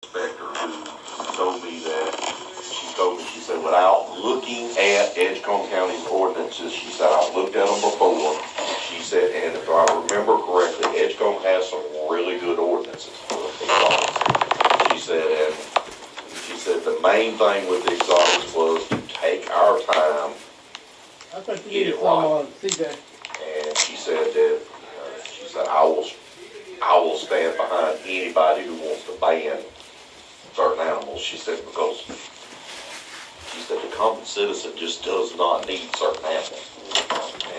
inspector who told me that, she said, without looking at Edgecombe County's ordinances, she said, I've looked at them before. She said, and if I remember correctly, Edgecombe has some really good ordinances for exotics. She said the main thing with the exotics was to take our time, I think you get need it some right. CJ. And she said that, I will stand behind anybody who wants to ban certain animals. She said, because she said the common citizen just does not need certain animals.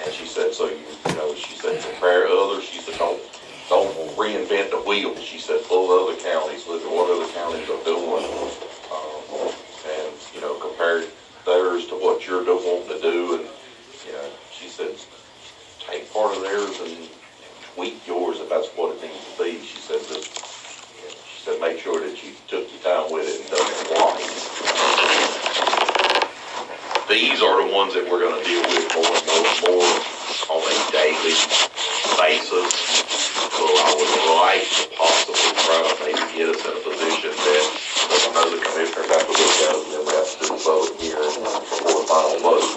And she said, so she said compare others. She said, don't reinvent the wheel. She said, pull other counties, look at what other counties are doing, and compare theirs to what you're wanting to do. And she said, take part of theirs and tweak yours if that's what it needs to be. She said, make sure that you took your time with it and done it right. These are the ones that we're going to deal with more and more on a daily basis. So I would like to possibly try to maybe get us in a position that I know the commissioners have to look at it and then we have to do the vote here before the final vote.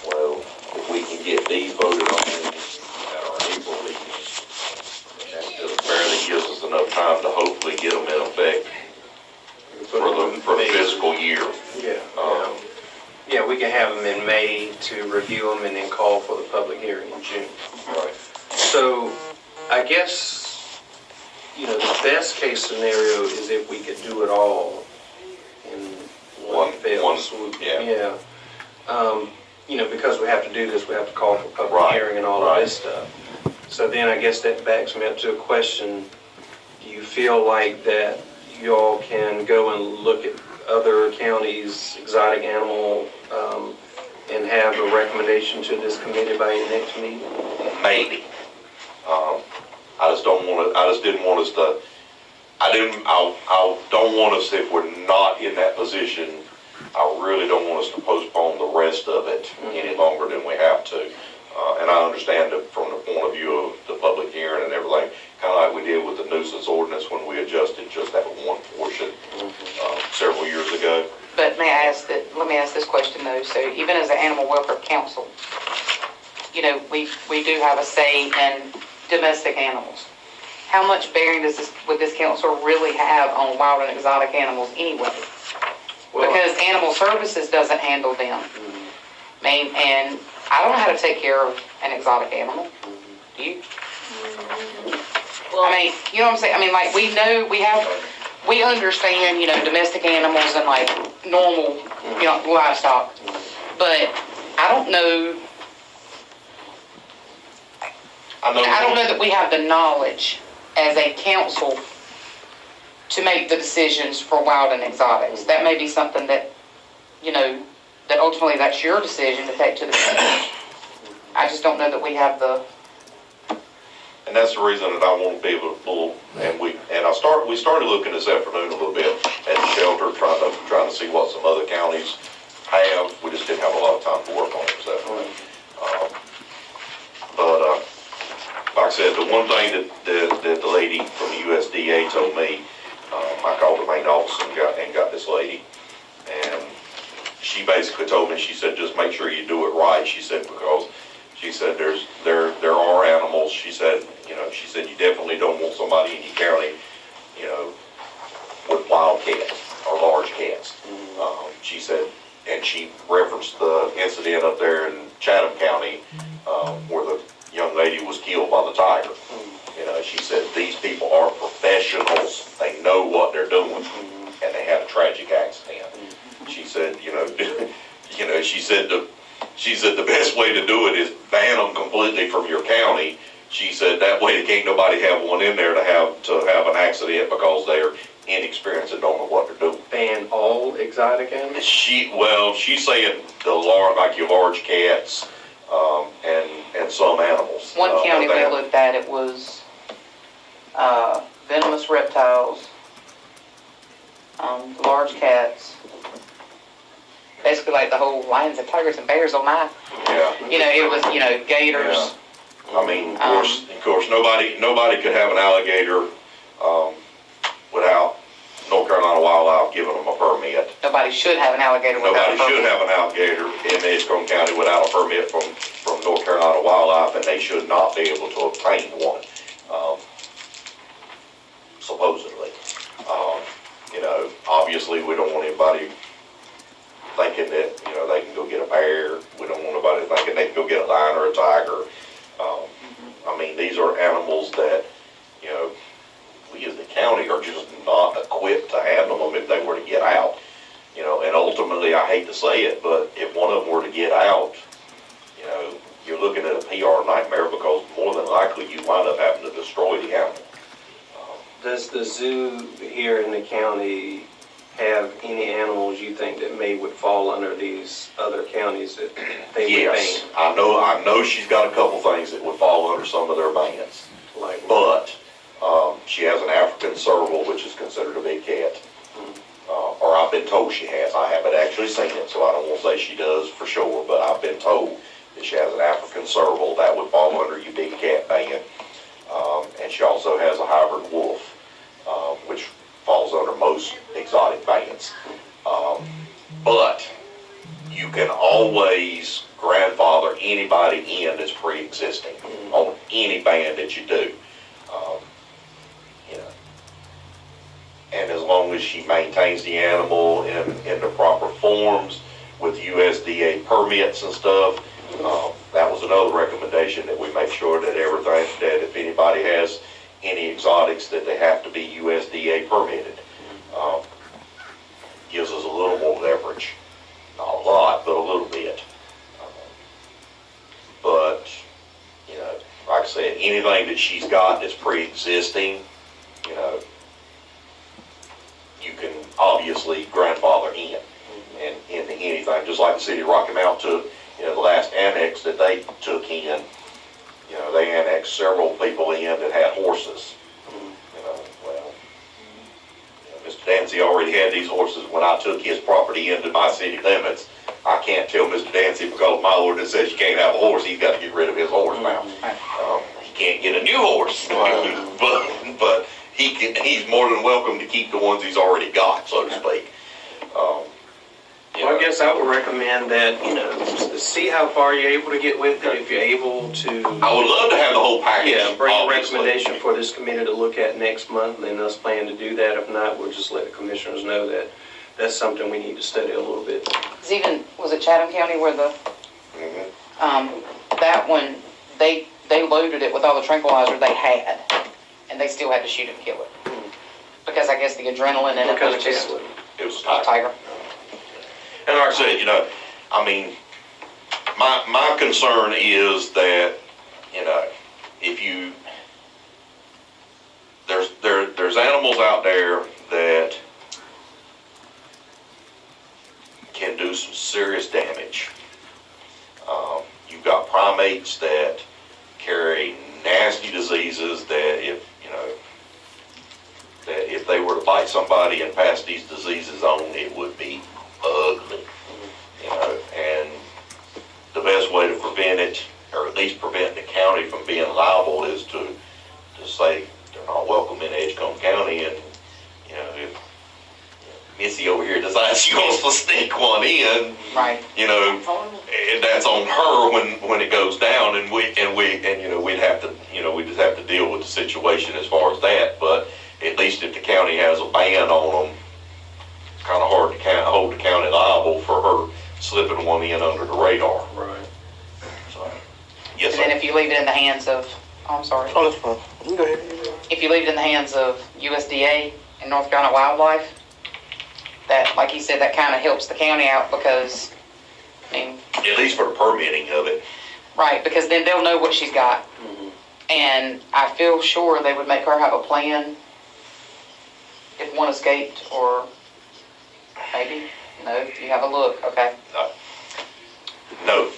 Well, if we can get these voted on at our April meeting, that just barely gives us enough time to hopefully get them in effect for the fiscal year. Yeah. Yeah, we can have them in May to review them and then call for the public hearing in June. Right. So I guess, the best case scenario is if we could do it all in one fell swoop. Yeah. Because we have to do this, we have to call for public Right. hearing and all of this stuff. So then I guess that backs me up to a question. Do you feel like that you all can go and look at other counties' exotic animal and have a recommendation to this committee by your next meeting? Maybe. I just didn't want us to, I don't want us, if we're not in that position, I really don't want us to postpone the rest of it any longer than we have to. And I understand that from the point of view of the public hearing and everything, kind of like we did with the nuisance ordinance when we adjusted just that one portion several years ago. But let me ask this question though. So even as an animal welfare council, we do have a say in domestic animals. How much bearing would this council really have on wild and exotic animals anyway? Well, because Animal Services doesn't handle them. And I don't know how to take care of an exotic animal. Do you? Well, you know what I'm saying? Like we understand, domestic animals and like normal, livestock. But I don't know that we have the knowledge as a council to make the decisions for wild and exotics. That may be something that, that ultimately that's your decision to take to the commission. I just don't know that we have the. And that's the reason that I want to be able to, we started looking this afternoon a little bit at the shelter, trying to see what some other counties have. We just didn't have a lot of time to work on it this afternoon. But like I said, the one thing that the lady from the USDA told me, I called the main office and got this lady, and she basically told me, she said, just make sure you do it right. She said, because she said there are animals. She said, you definitely don't want somebody in your county, with wild cats or large cats. She said, and she referenced the incident up there in Chatham County, where the young lady was killed by the tiger. She said these people are professionals. They know what they're doing, and they had a tragic accident. She said, she said the best way to do it is ban them completely from your county. She said that way can't nobody have one in there to have an accident because they're inexperienced and don't know what they're doing. Ban all exotic animals? She's saying like your large cats, and some animals. One county we looked at, it was venomous reptiles, large cats, basically like the whole lions and tigers and bears on that. Yeah. It was, gators. Yeah. Of course, nobody could have an alligator without no Carolina Wildlife giving them a permit. Nobody should have an alligator without a Nobody should permit. have an alligator in Edgecombe County without a permit from North Carolina Wildlife, and they should not be able to obtain one, supposedly. You know, obviously, we don't want anybody thinking that, you know, they can go get a bear. We don't want anybody thinking they can go get a lion or a tiger. I mean, these are animals that, you know, we as the county are just not equipped to handle them if they were to get out. You know, and ultimately, I hate to say it, but if one of them were to get out, you know, you're looking at a PR nightmare, because more than likely you wind up having to destroy the animal. Does the zoo here in the county have any animals you think that would fall under these other counties that they would Yes, ban? I know she's got a couple things that would fall under some of their bans, Like, but she has an African serval, which is considered a big cat. Or I've been told she has. I haven't actually seen it, so I don't want to say she does for sure, but I've been told that she has an African serval that would fall under your big cat ban. And she also has a hybrid wolf, which falls under most exotic bans. But you can always grandfather anybody in that's pre-existing on any ban that you do. You know, and as long as she maintains the animal in the proper forms with USDA permits and stuff, that was another recommendation, that we make sure that everything, that if anybody has any exotics, that they have to be USDA permitted. Gives us a little more leverage. Not a lot, but a little bit. But, you know, like I said, anything that she's got that's pre-existing, you know, you can obviously grandfather in. And into anything, just like the city of Rocky Mount took, you know, the last annex that they took in, you know, they annexed several people in that had horses. You know, well, you know, Mr. Dancy already had these horses when I took his property into my city limits. I can't tell Mr. Dancy, because my ordinance says you can't have a horse, he's got to get rid of his horse now. He can't get a new horse, but he's more than welcome to keep the ones he's already got, so to speak. Well, I guess I would recommend that, you know, see how far you're able to get with it. If you're able to, I would love to have the whole package. yeah, bring a obviously. recommendation for this committee to look at next month, then us plan to do that. If not, we'll just let the commissioners know that that's something we need to study a little bit. It's even, was it Chatham County where the, that one, they loaded it with all the tranquilizer they had, and they still had to shoot and kill it. Because I guess the adrenaline in it Because was of just cat. It was a tiger. And like I said, you know, I mean, my concern is that, you know, if you, there's animals out there that can do some serious damage. You've got primates that carry nasty diseases that if they were to bite somebody and pass these diseases on, it would be ugly. You know, and the best way to prevent it, or at least prevent the county from being liable, is to say they're not welcome in Edgecombe County. And, you know, if Missy over here decides she wants to sneak one in, Right. you know, and that's on her when it goes down, and you know, we'd have to, you know, we just have to deal with the situation as far as that. But at least if the county has a ban on them, it's kind of hard to hold the county liable for her slipping one in under the radar. Right. So, yes, And then sir. if you leave it in the hands of, oh, I'm sorry. Oh, that's fine. You go ahead. If you leave it in the hands of USDA and North Carolina Wildlife, that, like he said, that kind of helps the county out, because, I mean, At least for the permitting of it. right, because then they'll know what she's got. And I feel sure they would make her have a plan if one escaped, or maybe, no, you have a look, okay? No,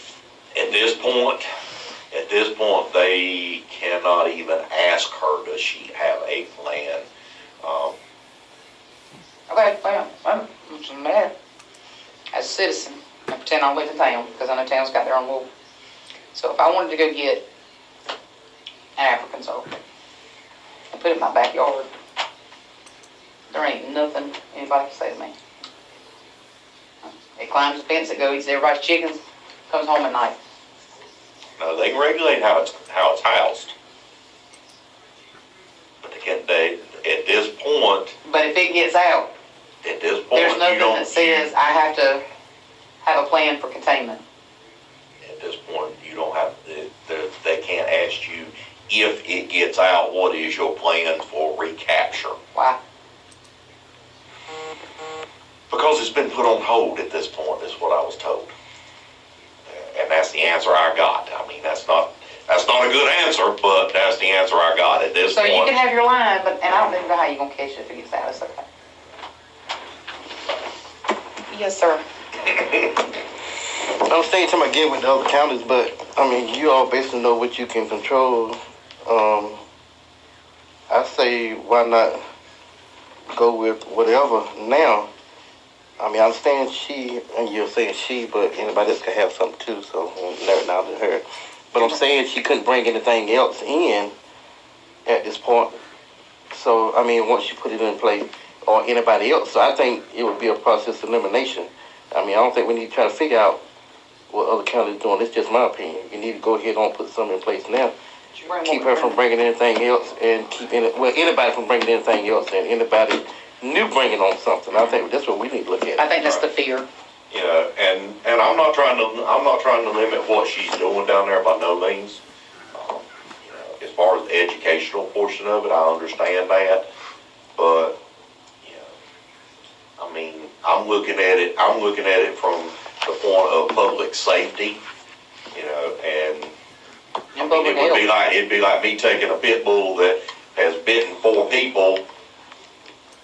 at this point, they cannot even ask her, does she have a plan? Okay, well, I'm mad. As a citizen, I pretend I live in town, because I know town's got their own rule. So if I wanted to go get an African soul and put it in my backyard, there ain't nothing in anybody can say to me. It climbs the fence, it goes, eats everybody's chickens, comes home at night. No, they can regulate how it's housed. But at this point, But if it gets out, there's there's nothing don't. that says I have to have a plan for containment. At this point, you don't have. They can't ask you if it gets out. What is your plan for recapture? Why? Because it's been put on hold at this point. Is what I was told, and that's the answer I got. I mean, that's not a good answer, but that's the answer I got at this So point. you can have your line, and I don't even know how you're gonna catch it if it gets out. It's okay. Yes, sir. I'm staying to my game with the other counties, but I mean, you all basically know what you can control. I say, why not go with whatever now? I mean, I understand she, and you're saying she, but anybody else could have something too, so never now to her. But I'm saying she couldn't bring anything else in at this point. So, I mean, once you put it in place, or anybody else, so I think it would be a process of elimination. I mean, I don't think we need to try to figure out what other counties are doing. It's just my opinion. You need to go ahead and put something in place now. Keep her from bringing anything else, and anybody from bringing anything else, and anybody new bringing on something. I think that's what we need to look at. I think that's the fear. You know, and I'm not trying to limit what she's doing down there by no means. You know, as far as the educational portion of it, I understand that, but you know, I mean, I'm looking at it from the point of public safety. You know, and I mean, it'd be like me taking a pit bull that has bitten 4 people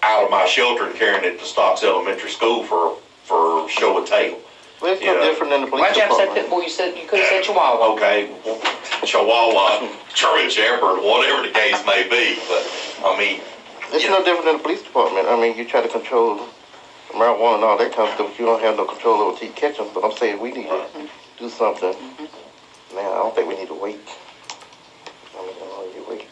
out of my shelter and carrying it to Stocks Elementary School for show and tell. Well, it's no different than the police Why'd you have to say department. pit bull? You could have said Chihuahua. Okay, Chihuahua, German Shepherd, whatever the case may be, but I mean, It's no different than the police department. I mean, you try to control marijuana and all that kind of stuff. You don't have no control over till you catch them. But I'm saying we need to do something. Now, I don't think we need to wait. I mean, I don't need to wait.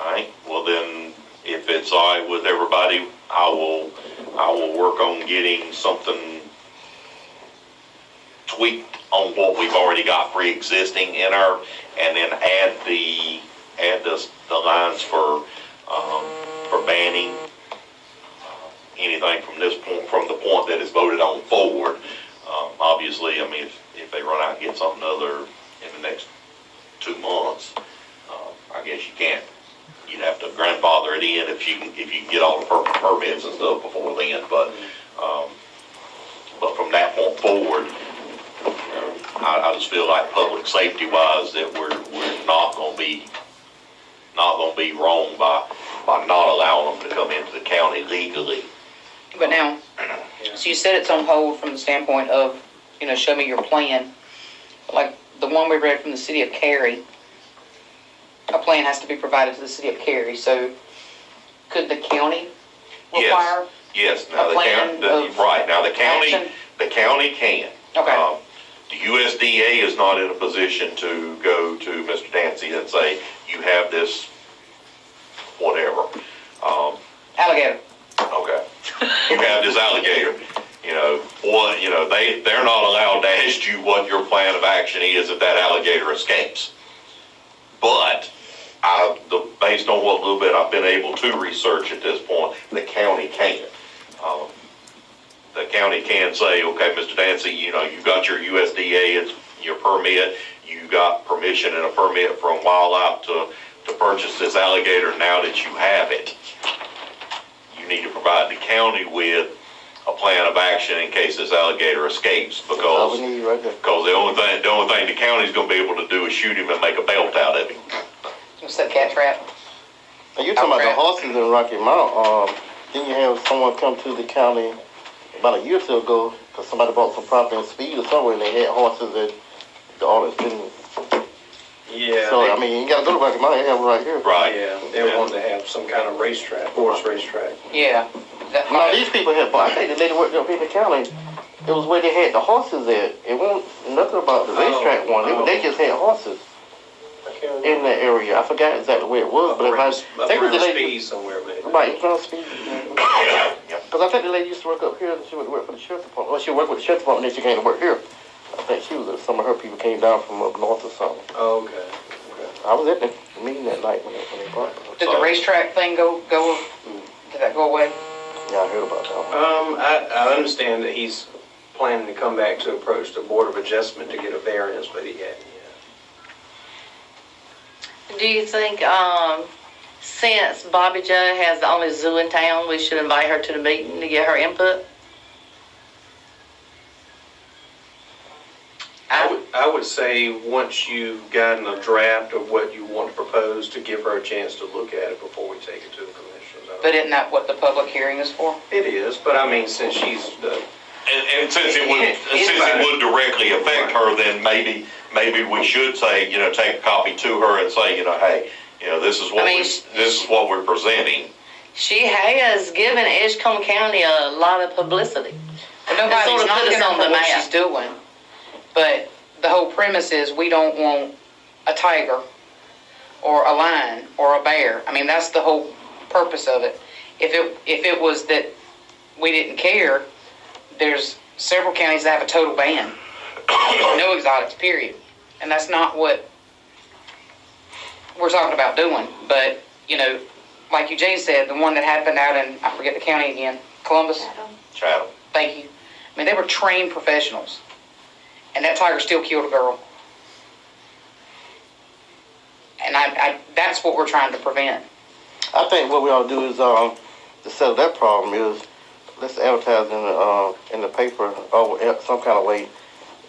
all right. Well, then, if it's all right with everybody, I will work on getting something tweaked on what we've already got pre-existing in our, and then add the lines for banning anything from this point, from the point that is voted on forward. Obviously, I mean, if they run out and get something other in the next 2 months, I guess you can't. You'd have to grandfather it in if you can get all the permits and stuff before then. But from that point forward, I just feel like public safety wise that we're not going to be wrong by not allowing them to come into the county legally. But now, so you said it's on hold from the standpoint of, you know, show me your plan. Like the one we read from the city of Cary, a plan has to be provided to the city of Cary. So could the county require? Yes. Now a plan the county can. Okay. The USDA is not in a position to go to Mr. Dancy and say, you have this, whatever. Alligator. Okay. You have this alligator. They're not allowed to ask you what your plan of action is if that alligator escapes. But based on what little bit I've been able to research at this point, the county can. The county can say, okay, Mr. Dancy, you got your USDA and your permit, you got permission and a permit from Wildlife to purchase this alligator. Now that you have it, you need to provide the county with a plan of action in case this alligator escapes, because the only thing the county's going to be able to do is shoot him and make a belt out of him. What's that, cat trap? Now, you're talking about the horses in Rocky Mount. Didn't you have someone come to the county about a year or two ago because somebody bought some property in Speed or somewhere and they had horses that the owners didn't. Yeah. So, I mean, you got to go to Rocky Mount. They have it right here. Right. Yeah, they wanted to have some kind of racetrack, horse racetrack. Yeah. No, these people had, I think the lady worked up in the county, it was where they had the horses at. It wasn't nothing about the racetrack one. They just had horses in that area. I forgot exactly where it was, but I think it was the lady. Speed somewhere, maybe. Right, it's on Speed. Because I think the lady used to work up here, and she would work for the sheriff's department. Well, she worked with the sheriff's department, then she came to work here. I think some of her people came down from up north or something. Oh, okay. I was at the meeting that night when they brought her. Did the racetrack thing go, did that go away? Yeah, I heard about that. I understand that he's planning to come back to approach the Board of Adjustment to get a variance, but he hadn't yet. Do you think, since Bobby Joe has the only zoo in town, we should invite her to the meeting to get her input? I would say once you've gotten a draft of what you want to propose, to give her a chance to look at it before we take it to the commissioners. But isn't that what the public hearing is for? It is, but I mean, since she's the. And since it would directly affect her, then maybe we should say, take a copy to her and say, hey, this is what this is what we're presenting. She has given Edgecombe County a lot of publicity. But nobody's sort of put knocking us her on for the what map. she's doing. But the whole premise is we don't want a tiger or a lion or a bear. I mean, that's the whole purpose of it. If it was that we didn't care, there's several counties that have a total ban. No exotics, period. And that's not what we're talking about doing. But, like Eugene said, the one that happened out in, I forget the county again, Columbus. Chatham. Thank you. I mean, they were trained professionals. And that tiger still killed a girl. And I that's what we're trying to prevent. I think what we ought to do is, to settle that problem is, let's advertise in the paper or some kind of way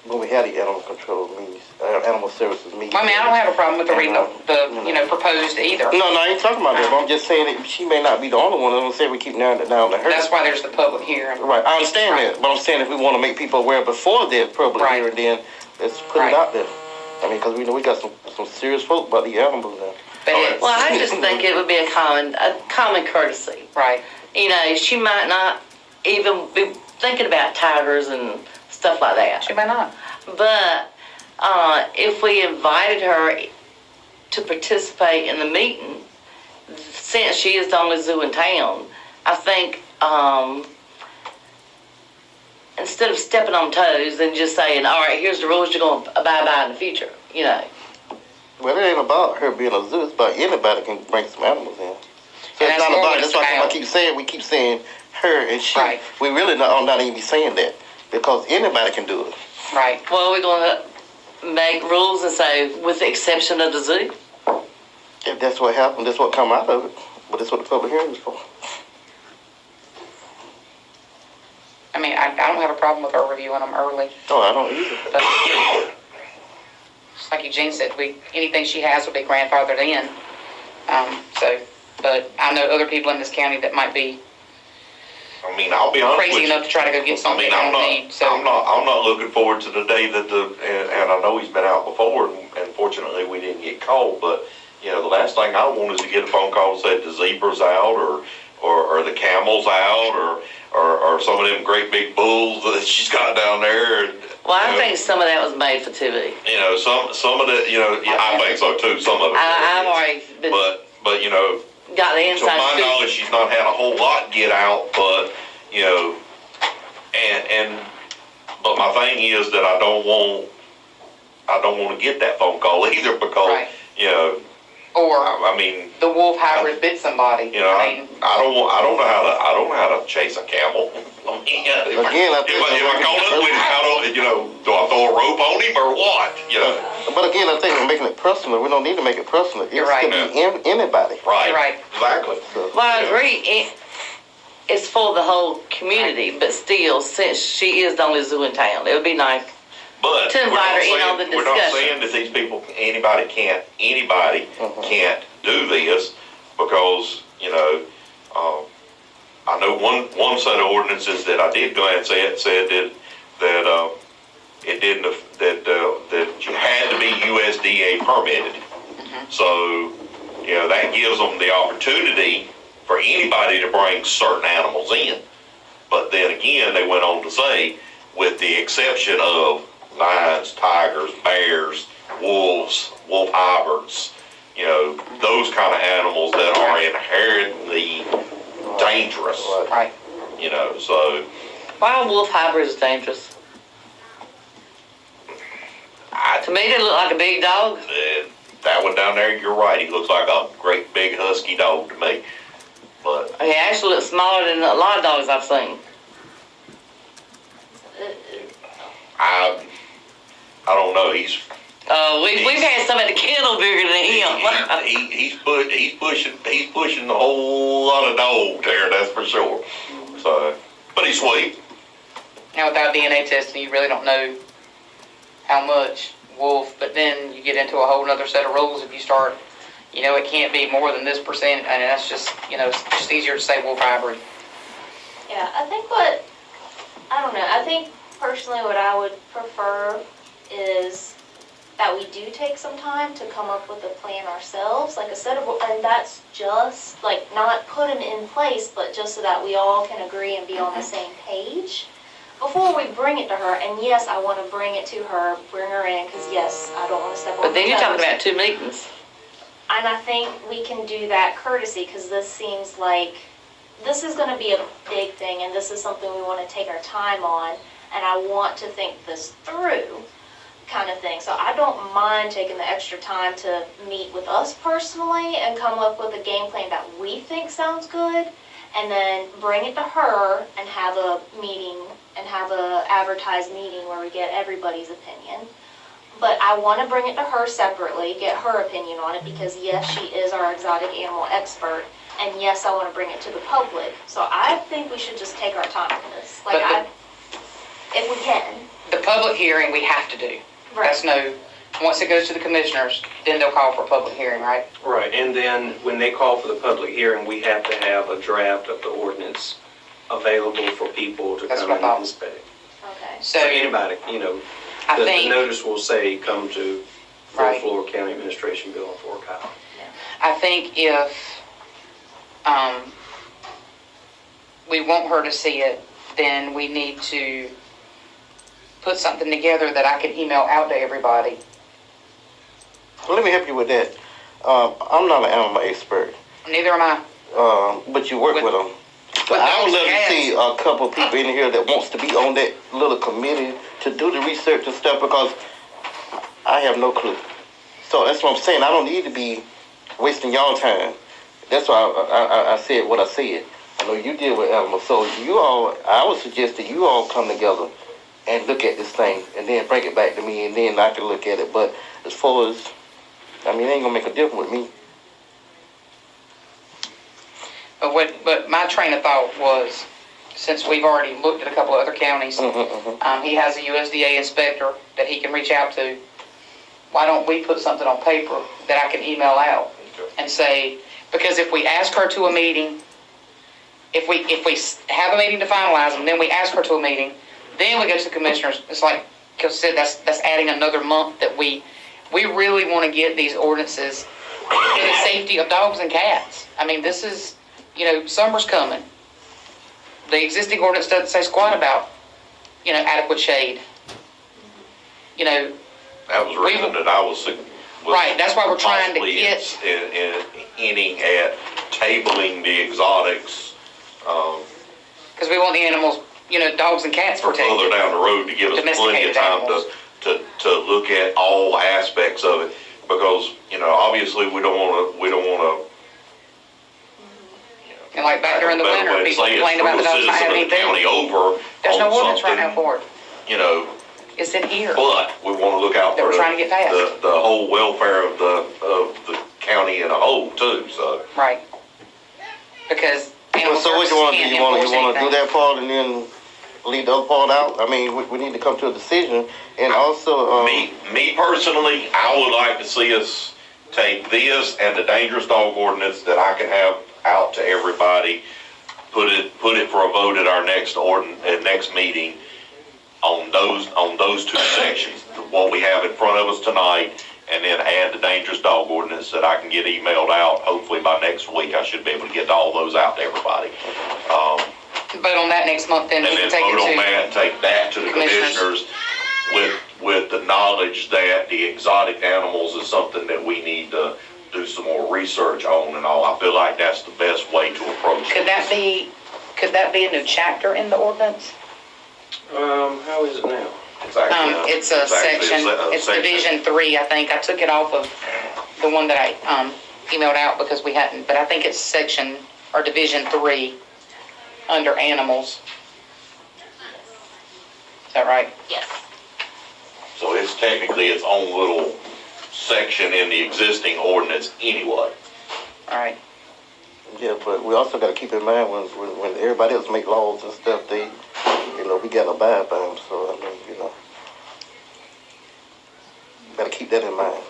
when we have the animal control meetings, animal services meetings. I mean, I don't have a problem with the reading the proposed either. No, I ain't talking about that. But I'm just saying that she may not be the only one. I'm saying we keep narrowing it down to her. That's why there's the public hearing. Right, I understand that, but I'm saying if we want to make people aware before the public hearing, then let's put it out there. I mean, because we know we got some serious folk about the animals now. But it's, Well, I just think it would be a common courtesy. right. She might not even be thinking about tigers and stuff like that. She may not. But if we invited her to participate in the meeting, since she is the only zoo in town, I think instead of stepping on toes and just saying, all right, here's the rules you're going to abide by in the future, Well, it ain't about her being a zoo. It's about anybody can bring some animals in. So And it's that's not what about. it's That's why I about. keep saying we keep saying her and she. Right. We really not even be saying that because anybody can do it. Right. Well, we're going to make rules and say, with the exception of the zoo. If that's what happened, that's what come out of it. But that's what the public hearing is for. I mean, I don't have a problem with her reviewing them early. No, I don't either. But just like Eugene said, anything she has will be grandfathered in. But I know other people in this county that might be I mean, I'll be honest with crazy you. enough to try to go get something they don't need. So I'm not looking forward to the day that and I know he's been out before, and fortunately we didn't get called, but, the last thing I want is to get a phone call that said the zebra's out, or the camel's out, or some of them great big bulls that she's got down there. Well, I think some of that was made for TV. Some of the, I think so too, some of it. I've already been, But, got the to inside my scoop. knowledge, she's not had a whole lot get out, but, but my thing is that I don't want to get that phone call either because, Right. Or I mean, the wolf hybrid bit somebody. I don't know how to chase a camel. I mean, Again, I think- if I call up with him, do I throw a rope on him or what? But again, I think we're making it personal. We don't need to make it personal. You're It right. could be anybody. Right. You're right. Exactly. Well, I agree. It's for the whole community, but still, since she is the only zoo in town, it would be nice. But To invite her in on the we're not discussion. saying that these people, anybody can't do this because, I know one set of ordinances that I did go ahead and say it said that it didn't, that you had to be USDA permitted. So, that gives them the opportunity for anybody to bring certain animals in. But then again, they went on to say, with the exception of lions, tigers, bears, wolves, wolf hybrids, those kind of animals that are inherently dangerous. Right. you know, so Wild wolf hybrid is dangerous. To me, they look like a big dog. that one down there, you're right, he looks like a great big husky dog to me. But He actually looks smaller than a lot of dogs I've seen. I don't know, he's We've had some at the kennel bigger than him. he's pushing a whole lot of dog there, that's for sure. So, but he's sweet. Now, without DNA testing, you really don't know how much wolf, but then you get into a whole nother set of rules if you start, it can't be more than this percent, and that's just, it's just easier to say wolf hybrid. Yeah, I think personally what I would prefer is that we do take some time to come up with a plan ourselves, like a set of, and that's just, like, not put them in place, but just so that we all can agree and be on the same page before we bring it to her. And yes, I want to bring it to her, bring her in, because yes, I don't want to step on But then you're talking toes. about 2 meetings. And I think we can do that courtesy, because this seems like, this is going to be a big thing, and this is something we want to take our time on, and I want to think this through, kind of thing. So I don't mind taking the extra time to meet with us personally and come up with a game plan that we think sounds good, and then bring it to her and have a meeting and have a advertised meeting where we get everybody's opinion. But I want to bring it to her separately, get her opinion on it, because yes, she is our exotic animal expert, and yes, I want to bring it to the public. So I think we should just take our time with this. Like, if we can. The public hearing we have to do. Right. That's once it goes to the commissioners, then they'll call for a public hearing, right? Right, and then when they call for the public hearing, we have to have a draft of the ordinance available for people to That's come what I and thought. inspect. Okay. So So, anybody, I the think, notice will say, come to Right. Floor County Administration Building for a copy. I think if, we want her to see it, then we need to put something together that I can email out to everybody. Well, let me help you with that. I'm not an animal expert, Neither am I. but you work with them. So with I would dogs love and to cats. see a couple people in here that wants to be on that little committee to do the research and stuff, because I have no clue. So that's what I'm saying. I don't need to be wasting y'all time. That's why I said what I said. I know you deal with animals, so I would suggest that you all come together and look at this thing, and then bring it back to me, and then I can look at it. But as far as, it ain't gonna make a difference with me. But my train of thought was, since we've already looked at a couple of other counties, he has a USDA inspector that he can reach out to. Why don't we put something on paper that I can email out and say, because if we ask her to a meeting, if we have a meeting to finalize them, then we ask her to a meeting, then we go to the commissioners. It's like Kelsey said, that's adding another month that we really want to get these ordinances for the safety of dogs and cats. This is, summer's coming. The existing ordinance doesn't say squat about, adequate shade. That was the reason that I was Right, that's why we're trying to possibly get- hinting at tabling the exotics, Because we want the animals, dogs and cats for further protected. down the road to give us plenty of Domesticated time animals. to look at all aspects of it, because, obviously we don't wanna, And like back during the better winter, way to people say it, complain about the screw a dogs not citizen having of the county anything. over There's no on ordinance right now something, for it. It's in here. but we wanna look out That for we're trying to get past. the whole welfare of the county in a whole too, so. Right. Because animal So what you services want to do? can't You want enforce to do anything. that part and then leave the other part out? We need to come to a decision, and also Me personally, I would like to see us take this and the dangerous dog ordinance that I can have out to everybody, put it for a vote at our next meeting on those two sections, what we have in front of us tonight, and then add the dangerous dog ordinance that I can get emailed out. Hopefully by next week, I should be able to get all those out to everybody. Vote on that next month, then we And can then take vote on it to. that and take that to the commissioners with the knowledge that the exotic animals is something that we need to do some more research on and all. I feel like that's the best way to approach it. Could that be could that be a new chapter in the ordinance? How is it now? It's actually, It's a section, it's Division 3, I think. I took it off of the one that I emailed out because we hadn't, but I think it's section, or Division 3, under animals. Is that right? Yes. So it's technically its own little section in the existing ordinance anyway. All right. Yeah, but we also got to keep in mind when everybody else make laws and stuff, they, we got to abide by them. So, I mean, got to keep that in mind.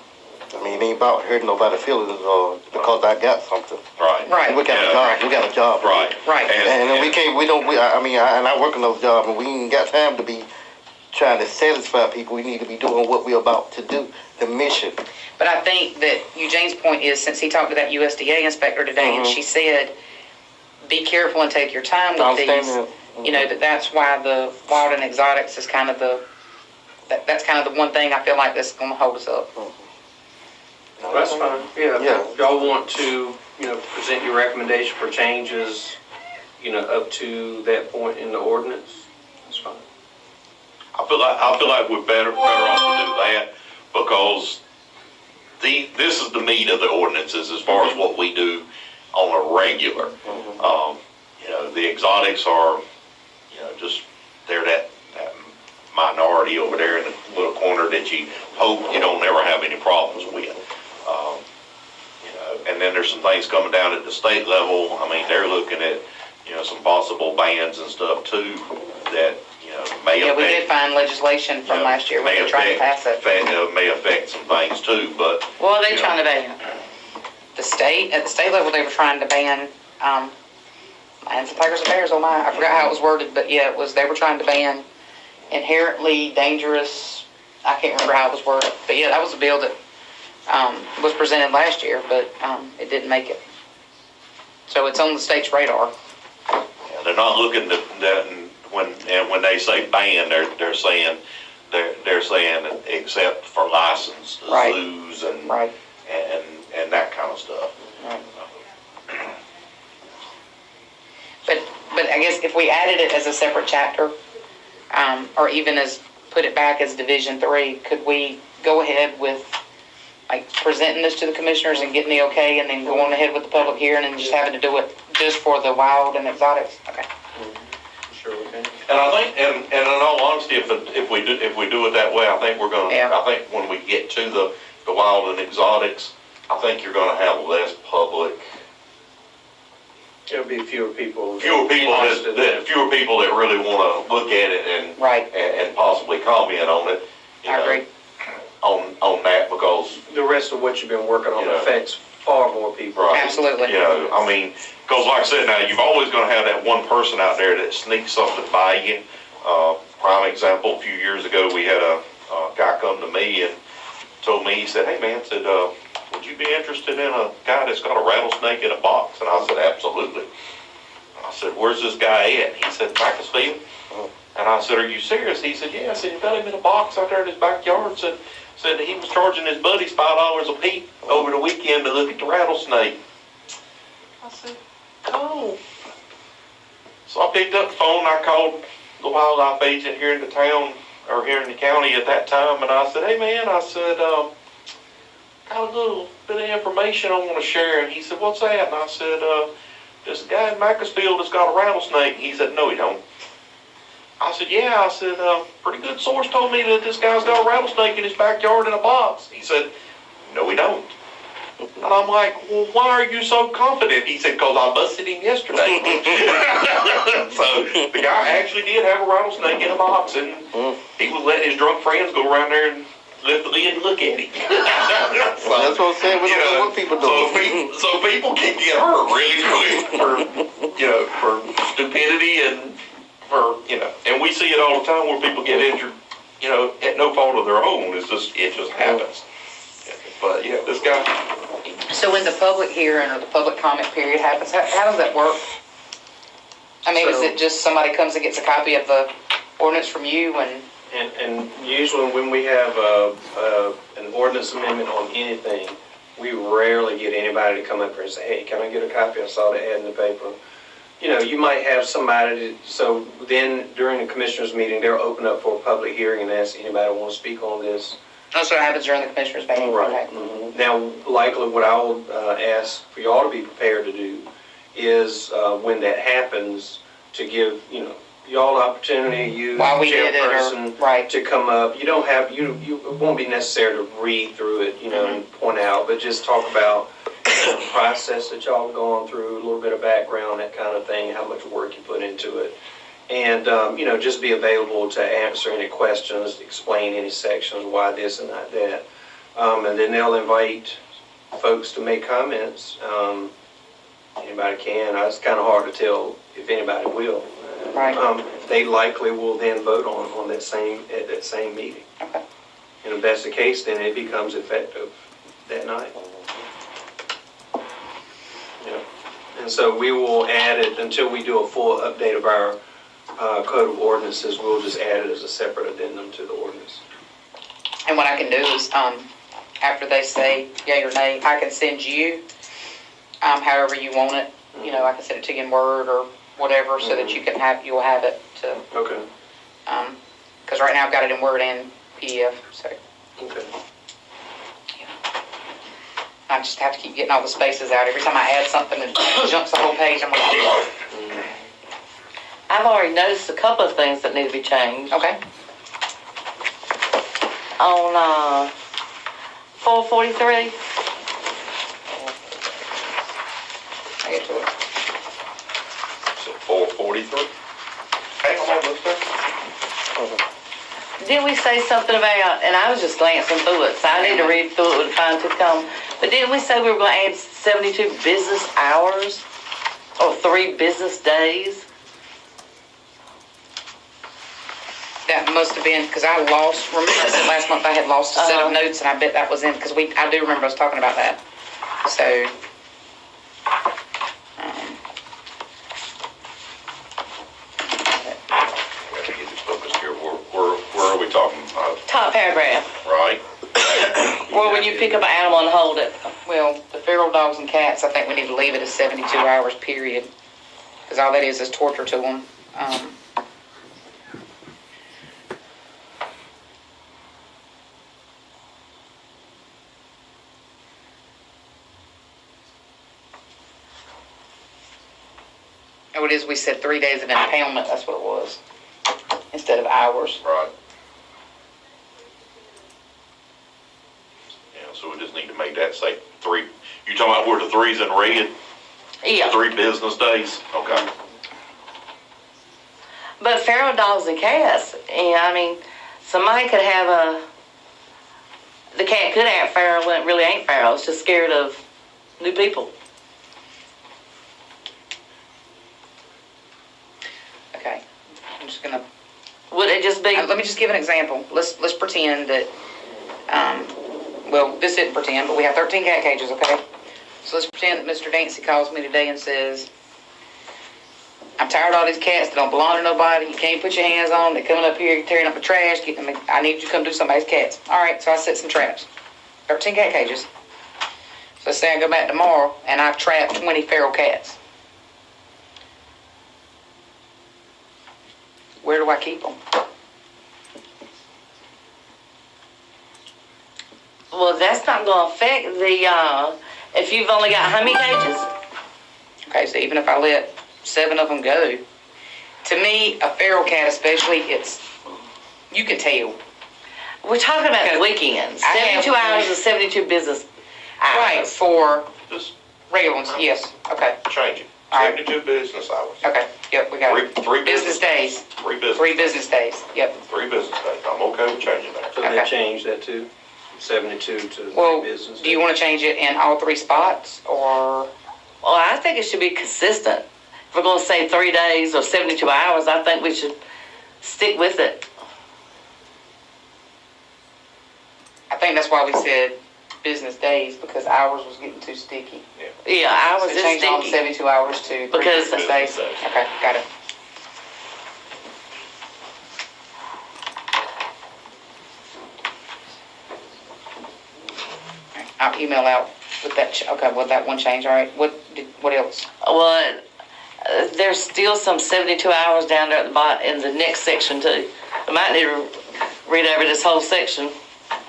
I mean, it ain't about hurting nobody's feelings or because I got something. Right. Right. We got a job. We got a job. Right. Right. And we can't, I work in those jobs and we ain't got time to be trying to satisfy people. We need to be doing what we're about to do, the mission. But I think that Eugene's point is, since he talked to that USDA inspector today, and she said, be careful and take your time with these. That's why the wild and exotics is kind of that's kind of the one thing I feel like that's going to hold us up. That's fine. Yeah. Yeah. If y'all want to, present your recommendation for changes, up to that point in the ordinance, that's fine. I feel like we're better off to do that because this is the meat of the ordinances as far as what we do on a regular. The exotics are, just they're that minority over there in the little corner that you hope you don't ever have any problems with. And then there's some things coming down at the state level. I mean, they're looking at, some possible bans and stuff too that, may affect. We did find legislation from last year when they tried to pass it. May affect some things too, but. Well, they trying to ban at the state level. They were trying to ban lions and tigers and bears. Oh my! I forgot how it was worded, but yeah, they were trying to ban inherently dangerous. I can't remember how it was worded, but yeah, that was a bill that was presented last year, but it didn't make it. So it's on the state's radar. Yeah, they're not looking when they say ban, they're saying except for licensed zoos and that kind of stuff. Right. But I guess if we added it as a separate chapter, or even put it back as Division 3, could we go ahead with presenting this to the commissioners and getting the okay, and then going ahead with the public hearing and just having to do it just for the wild and exotics? Okay. Sure we can. And I think, and in all honesty, if we do it that way, I think we're gonna. Yeah. I think when we get to the wild and exotics, I think you're gonna have less public. There'll be fewer people Fewer people that really want to look at it and possibly comment on it. I agree. On that, because the rest of what you've been working on affects far more people. Right. Absolutely. Because like I said, now you've always going to have that one person out there that sneaks something by you. Prime example, a few years ago, we had a guy come to me and told me, he said, "Hey man," said, "would you be interested in a guy that's got a rattlesnake in a box?" And I said, "Absolutely." I said, "Where's this guy at?" He said, "Macclesfield." And I said, "Are you serious?" He said, "Yeah." I said, "You got him in a box out there in his backyard." Said he was charging his buddies $5 a peep over the weekend to look at the rattlesnake. I said, "Oh." So I picked up the phone, I called the wildlife agent here in the town, or here in the county at that time, and I said, "Hey man," I said, "got a little bit of information I want to share." And he said, "What's that?" And I said, "There's a guy in Macclesfield that's got a rattlesnake." He said, "No, he don't." I said, "Yeah." I said, "Pretty good source told me that this guy's got a rattlesnake in his backyard in a box." He said, "No, he don't." And I'm like, "Well, why are you so confident?" He said, "Because I busted him yesterday." So the guy actually did have a rattlesnake in a box, and he was letting his drunk friends go around there and lift the lid and look at him. So, that's what I'm saying. We don't know what people do. So people can get hurt really quick for stupidity and and we see it all the time where people get injured, at no fault of their own. It just happens. But yeah, this guy. So when the public hearing or the public comment period happens, how does that work? I mean, is it just somebody comes and gets a copy of the ordinance from you And usually when we have an ordinance amendment on anything, we rarely get anybody to come up here and say, "Hey, can I get a copy? I saw the ad in the paper." you might have somebody, so then during the commissioners meeting, they'll open up for a public hearing and ask anybody want to speak on this. That's what happens during the commissioners meeting. Right. Okay. Now, likely what I will ask for y'all to be prepared to do is when that happens, to give, y'all the opportunity, you, While we did it, or- chairperson, right. to come up. You don't have, it won't be necessary to read through it, and point out, but just talk about the process that y'all have gone through, a little bit of background, that kind of thing, how much work you put into it. And, just be available to answer any questions, explain any sections, why this and not that. And then they'll invite folks to make comments. Anybody can. It's kind of hard to tell if anybody will. Right. They likely will then vote on that at that same meeting. Okay. And if that's the case, then it becomes effective that night. Yeah. And so we will add it until we do a full update of our code of ordinances. We'll just add it as a separate addendum to the ordinance. And what I can do is, after they say yay or nay, I can send you, however you want it. I can send it to you in Word or whatever, so that you'll have it to. Okay. Because right now I've got it in Word and PDF, so. Okay. I just have to keep getting all the spaces out. Every time I add something, it jumps the whole page. I'm like, I've already noticed a couple of things that need to be changed. okay. On 443, I get to it. So 443? Hang on, look, sir. didn't we say something about, and I was just glancing through it, so I need to read through it with a fine-tooth comb, but didn't we say we were going to add 72 business hours or 3 business days? That must have been, because I lost, remember I said last month I had lost a set of notes, and I bet that was in, because I do remember us talking about that. So, Gotta get this focused here. Where are we talking about? Top paragraph, Right? or when you pick up an animal and hold it. well, the feral dogs and cats, I think we need to leave it as 72 hours, period. Because all that is torture to them. Oh, it is, we said 3 days of impoundment, that's what it was, instead of hours. Right. Yeah, so we just need to make that say 3. You talking about where the 3's in red? Yeah, 3 business days? Okay. but feral dogs and cats, I mean, somebody could have the cat could act feral when it really ain't feral, it's just scared of new people. Okay, I'm just gonna, Would it just be, let me just give an example. Let's pretend that, well, this isn't pretend, but we have 13 cat cages, okay? So let's pretend that Mr. Dancy calls me today and says, I'm tired of all these cats that don't belong to nobody. You can't put your hands on them. They're coming up here, tearing up the trash. I need you to come do somebody's cats. All right, so I set some traps. 13 cat cages. So let's say I go back tomorrow and I've trapped 20 feral cats. Where do I keep them? well, that's not going to affect the, if you've only got how many cages? Okay, so even if I let 7 of them go, to me, a feral cat especially, you can tell. We're talking about Because weekends, I have- 72 hours and 72 business hours. Right, for Just regular ones, yes, okay, change it. All right. 72 business hours. okay, yep, we got it. 3 Business days, 3 business. 3 business days, yep. 3 business days. I'm okay with changing that. So they Okay. changed that to 72 to 3 Well, business. do you want to change it in all 3 spots, or? Well, I think it should be consistent. If we're going to say 3 days or 72 hours, I think we should stick with it. I think that's why we said business days, because hours was getting too sticky. Yeah, hours So is change all the sticky. 72 hours to 3 Because- business days. Business days. Okay, got it. I'll email out with that, okay, with that one change, all right. What else? Well, there's still some 72 hours down there at the bottom in the next section too. I might need to read over this whole section.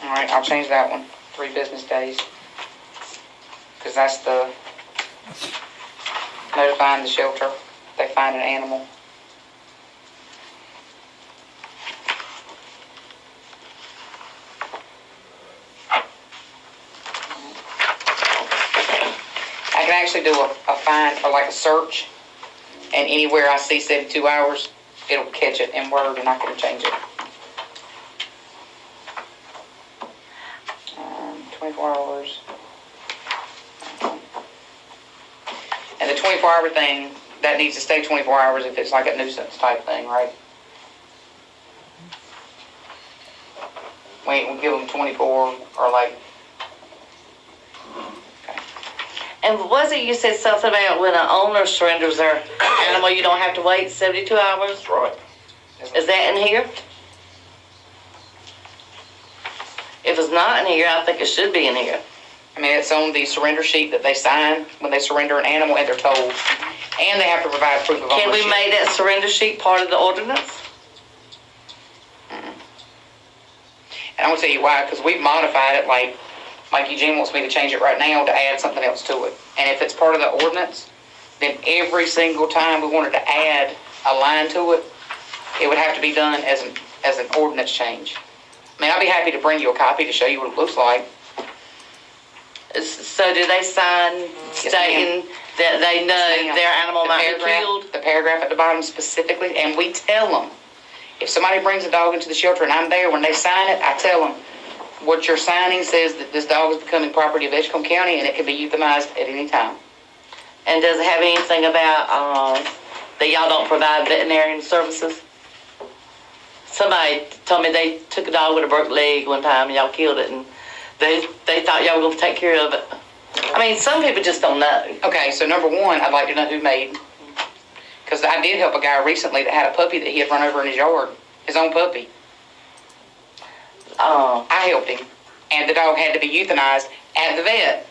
All right, I'll change that one, 3 business days. Because that's the notifying the shelter if they find an animal. I can actually do a find or like a search, and anywhere I see 72 hours, it'll catch it in Word and I can change it. 24 hours. And the 24-hour thing, that needs to stay 24 hours if it's like a nuisance type thing, right? We'll give them 24 or like. Okay. And was it you said something about when an owner surrenders their animal, you don't have to wait 72 hours? That's right. Is that in here? If it's not in here, I think it should be in here. I mean, it's on the surrender sheet that they sign when they surrender an animal and they're told. And they have to provide proof of ownership. Can we make that surrender sheet part of the ordinance? And I'm gonna tell you why, because we've modified it, like Eugene wants me to change it right now to add something else to it. And if it's part of the ordinance, then every single time we wanted to add a line to it, it would have to be done as an ordinance change. I mean, I'd be happy to bring you a copy to show you what it looks like. So do they sign stating that they know their animal might be killed? The paragraph at the bottom specifically, and we tell them, if somebody brings a dog into the shelter and I'm there, when they sign it, I tell them, what you're signing says that this dog is becoming property of Edgecombe County and it can be euthanized at any time. And does it have anything about that y'all don't provide veterinarian services? Somebody told me they took a dog with a broke leg one time and y'all killed it, and they thought y'all were going to take care of it. I mean, some people just don't know. Okay, so number one, I'd like to know who made. Because I did help a guy recently that had a puppy that he had run over in his yard. His own puppy. I helped him. And the dog had to be euthanized at the vet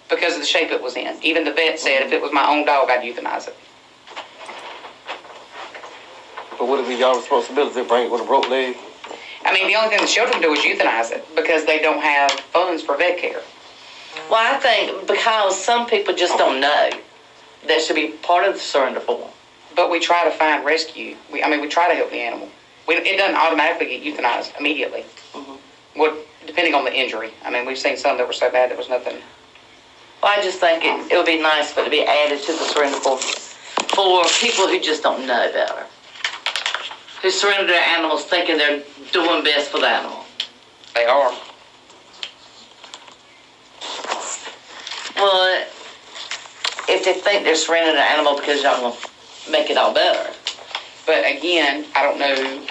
because of the shape it was in. Even the vet said if it was my own dog, I'd euthanize it. But would it be y'all's responsibility to bring it with a broke leg? I mean, the only thing the shelter can do is euthanize it because they don't have funds for vet care. Well, I think because some people just don't know that should be part of the surrender form. But we try to find rescue. We try to help the animal. It doesn't automatically get euthanized immediately. Mm-hmm. Well, depending on the injury. I mean, we've seen some that were so bad there was nothing. Well, I just think it would be nice for it to be added to the surrender form for people who just don't know better. Who surrender their animals thinking they're doing best for the animal. They are. Well, if they think they're surrendering an animal because y'all going to make it all better. But again, I don't know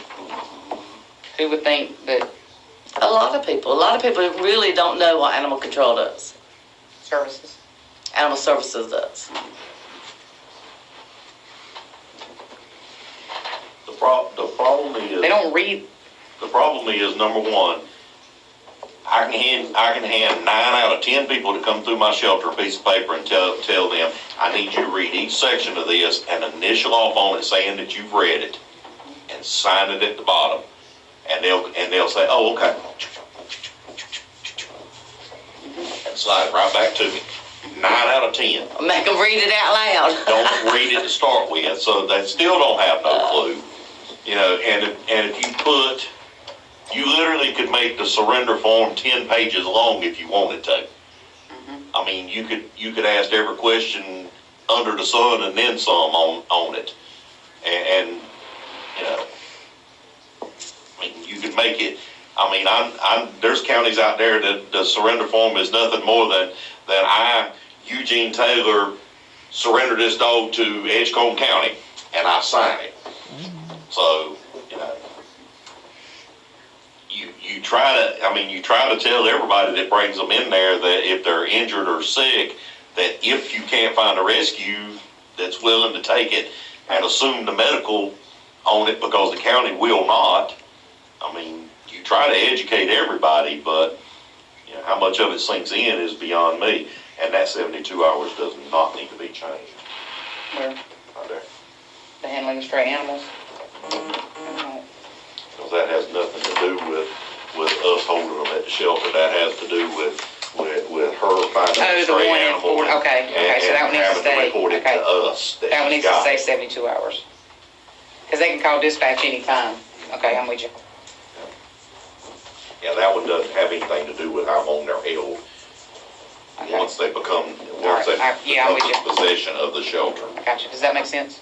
who would think that. A lot of people really don't know what animal control does. Services. Animal services does. The problem is. They don't read. The problem is, number one, I can hand 9 out of 10 people that come through my shelter a piece of paper and tell them, I need you to read each section of this and initial off on it saying that you've read it and sign it at the bottom. And they'll say, oh, okay. And slide it right back to me. 9 out of 10. Make them read it out loud. Don't read it to start with, so they still don't have no clue. You know, and if you literally could make the surrender form 10 pages long if you wanted to. Mm-hmm. I mean, you could ask every question under the sun and then some on it, and you know, I mean, you could make it. I mean, there's counties out there that the surrender form is nothing more than I, Eugene Taylor, surrender this dog to Edgecombe County, and I sign it. So, you know, you try to tell everybody that brings them in there that if they're injured or sick, that if you can't find a rescue that's willing to take it and assume the medical on it because the county will not. I mean, you try to educate everybody, but you know, how much of it sinks in is beyond me. And that 72 hours does not need to be changed. Well, out there. The handling of stray animals. Because that has nothing to do with us holding them at the shelter. That has to do with her finding Oh, a the stray one in animal. Fort, okay, so that one needs to And having stay, to report it okay. to us That one she's needs to got stay it. 72 hours. Because they can call dispatch anytime. Okay, I'm with you. Yeah, that one doesn't have anything to do with how long they're held. Okay. Once they become, right, yeah, I'm with you. in possession of the shelter. Gotcha, does that make sense?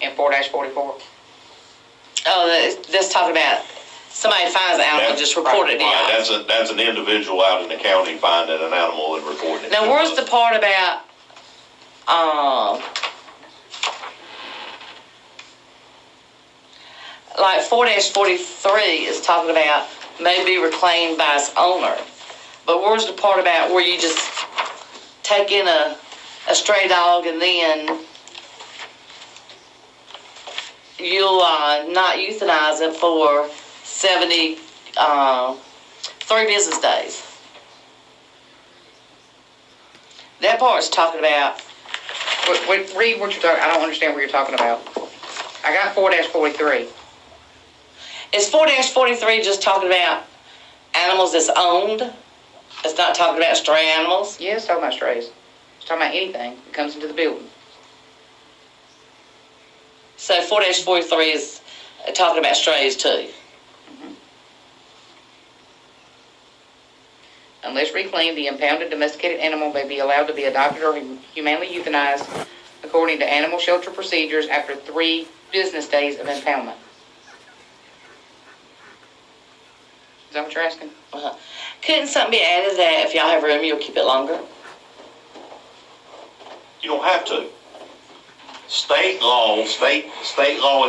In 4-44? Oh, that's talking about somebody finds an animal, That- just report it Right, down. that's an individual out in the county finding an animal and reporting it. Now, to where's us. the part about, like 4-43 is talking about may be reclaimed by its owner. But where's the part about where you just take in a stray dog and then you'll not euthanize it for 3 business days? That part's talking about, Read what you're talking, I don't understand what you're talking about. I got 4-43. is 4-43 just talking about animals that's owned? It's not talking about stray animals? Yeah, it's talking about strays. It's talking about anything that comes into the building. So 4-43 is talking about strays too. Unless reclaimed, the impounded domesticated animal may be allowed to be adopted or humanely euthanized according to animal shelter procedures after 3 business days of impoundment. Is that what you're asking? Couldn't something be added to that if y'all have room, you'll keep it longer? You don't have to. State law and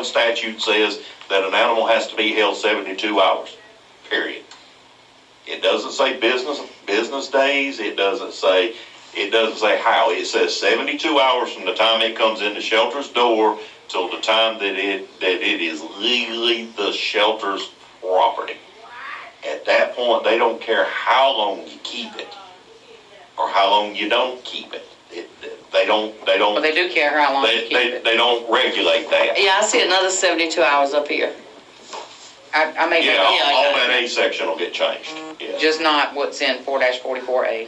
statute says that an animal has to be held 72 hours, period. It doesn't say business days. It doesn't say how. It says 72 hours from the time it comes in the shelter's door till the time that it is legally the shelter's property. At that point, they don't care how long you keep it or how long you don't keep it. They don't. Well, they do care how long you keep it. They don't regulate that. Yeah, I see another 72 hours up here. I made Yeah, that, all that A section will get changed. Yeah. just not what's in 4-44A.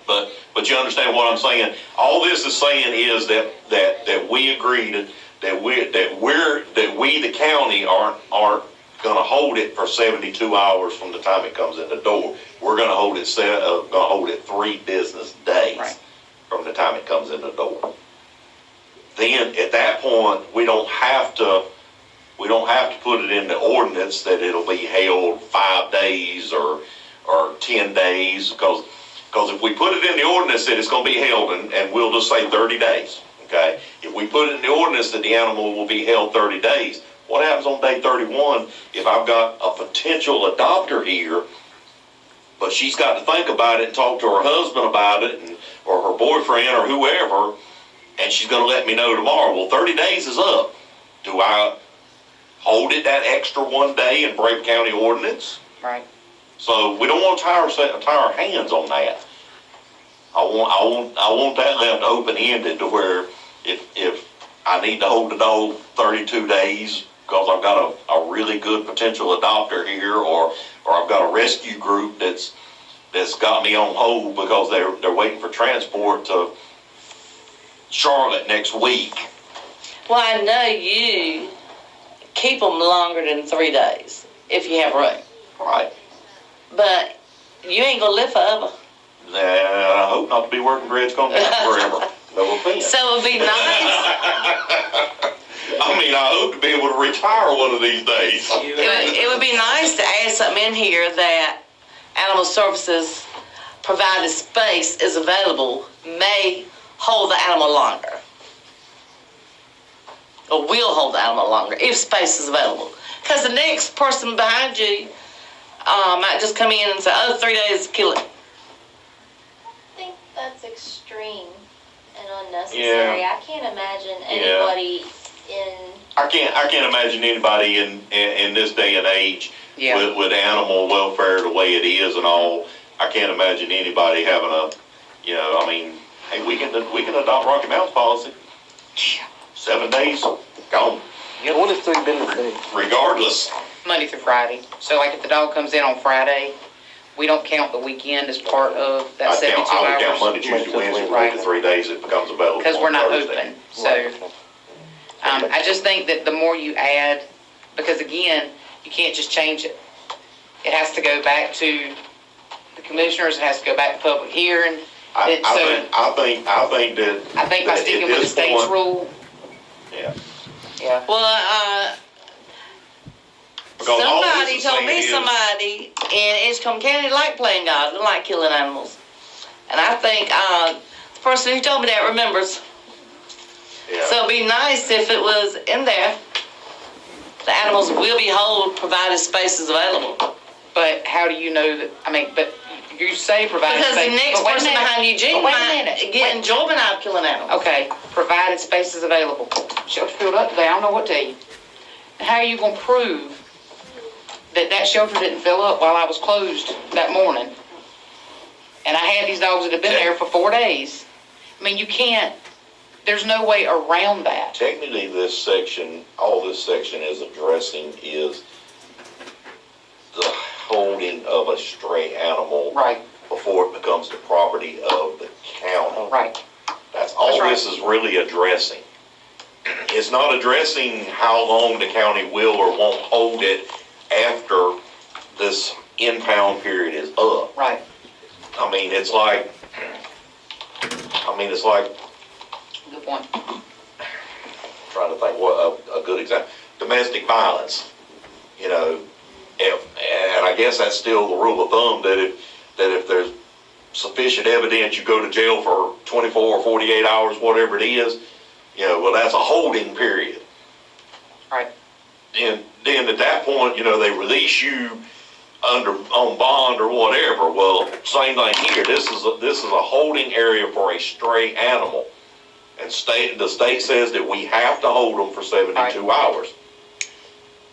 But you understand what I'm saying? All this is saying is that we agreed that we the county aren't going to hold it for 72 hours from the time it comes in the door. We're going to hold it 3 business days Right. from the time it comes in the door. Then at that point we don't have to put it in the ordinance that it'll be held 5 days or 10 days because if we put it in the ordinance that it's going to be held and we'll just say 30 days, okay? If we put it in the ordinance that the animal will be held 30 days, what happens on day 31 if I've got a potential adopter here, but she's got to think about it and talk to her husband about it or her boyfriend or whoever, and she's going to let me know tomorrow. Well, 30 days is up. Do I hold it that extra 1 day and break county ordinance? Right. So we don't want to tie our hands on that. I want that left open-ended to where if I need to hold the dog 32 days because I've got a really good potential adopter here, or I've got a rescue group that's got me on hold because they're waiting for transport to Charlotte next week. Well, I know you keep them longer than 3 days if you have room. Right. But you ain't gonna live forever. I hope not to be working for Edge Company forever. No offense. So it would be nice. I mean, I hope to be able to retire one of these days. It would be nice to add something in here that animal services provided space is available may hold the animal longer. Or will hold the animal longer if space is available. Because the next person behind you might just come in and say, 3 days, kill it. I think that's extreme and unnecessary. Yeah. I can't imagine anybody I can't imagine anybody in this day and age with animal welfare the way it is and all. I can't imagine anybody having hey, we can adopt Rocky Mountain's policy. 7 days, gone, What is 3 business days? regardless. Monday through Friday. So like if the dog comes in on Friday, we don't count the weekend as part of that I 72 would count hours. Monday, Tuesday, Wednesday, Friday, 3 days it becomes available. Because we're not on Thursday. open, so, I just think that the more you add, because again, you can't just change it. It has to go back to the commissioners, it has to go back to public hearing. I So, think that. I think by that sticking at with the this state's point- rule, Yeah. yeah. Well, Because all this somebody is told saying me is- somebody in Edgecombe County like playing God, they like killing animals. And I think, the person who told me that remembers. Yeah. So it'd be nice if it was in there. The animals will be whole, provided space is available. But how do you know that, I mean, but you say provided Because the space. next but wait a person minute. behind Eugene But wait a might minute. get enjoyment out of killing animals. Okay, provided space is available. Shelter filled up today, I don't know what to tell you. How are you gonna prove that that shelter didn't fill up while I was closed that morning? And I had these dogs that have been there for 4 days. I mean, you can't, there's no way around that. Technically, this section, all this section is addressing is the holding of a stray animal Right, before it becomes the property of the county. right. That's all That's right. this is really addressing. It's not addressing how long the county will or won't hold it after this impound period is up. Right. I mean, it's like, Good point. trying to think what a good example. Domestic violence, you know, and I guess that's still the rule of thumb that if there's sufficient evidence, you go to jail for 24 or 48 hours, whatever it is, you know, well, that's a holding period. Right. And then at that point, you know, they release you on bond or whatever. Well, same thing here. This is a holding area for a stray animal. And the state says that we have to hold them for 72 hours.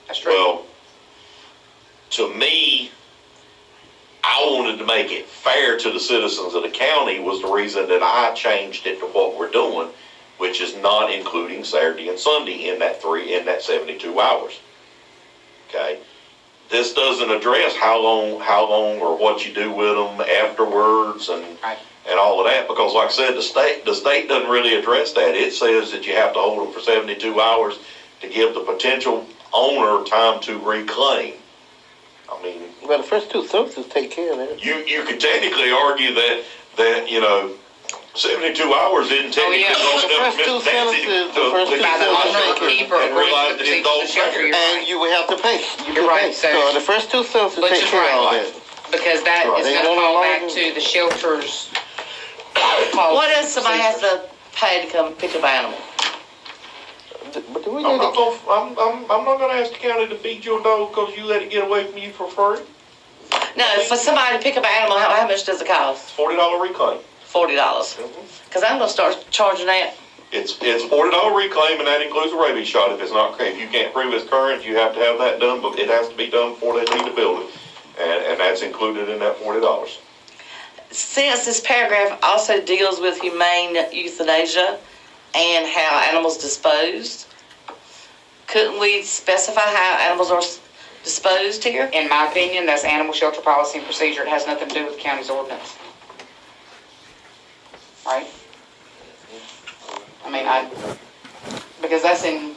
That's true. Well, to me, I wanted to make it fair to the citizens of the county was the reason that I changed it to what we're doing, which is not including Saturday and Sunday in that 72 hours. Okay? This doesn't address how long or what you do with them afterwards and Right. and all of that, because like I said, the state doesn't really address that. It says that you have to hold them for 72 hours to give the potential owner time to reclaim. I mean, Well, the first 2 services take care of that. you could technically argue that you know, 72 hours isn't technically yeah. long The enough first for 2 Mr. Nancy sentences, to the first 2 By the owner or sentences. keeper, and according realize to the that it procedures of the don't shelter, matter. you're And right. you will have to pay. You're right, So the first 2 sentences Butch take is care right. of all that. Because that Right. is They gonna don't fall allow back them. to the shelter's What if somebody has to pay to come pick up an animal? But do we I'm need not to, gonna ask the county to feed your dog because you let it get away from you for free. No, for somebody to pick up an animal, how much does it cost? $40 reclaim. $40. Because I'm going to start charging that. It's $40 reclaim, and that includes a rabies shot. If you can't prove it's current, you have to have that done, but it has to be done before they leave the building, and that's included in that $40. Since this paragraph also deals with humane euthanasia and how animals disposed, couldn't we specify how animals are disposed here? In my opinion, that's animal shelter policy and procedure. It has nothing to do with the county's ordinance. Right? I mean, because that's in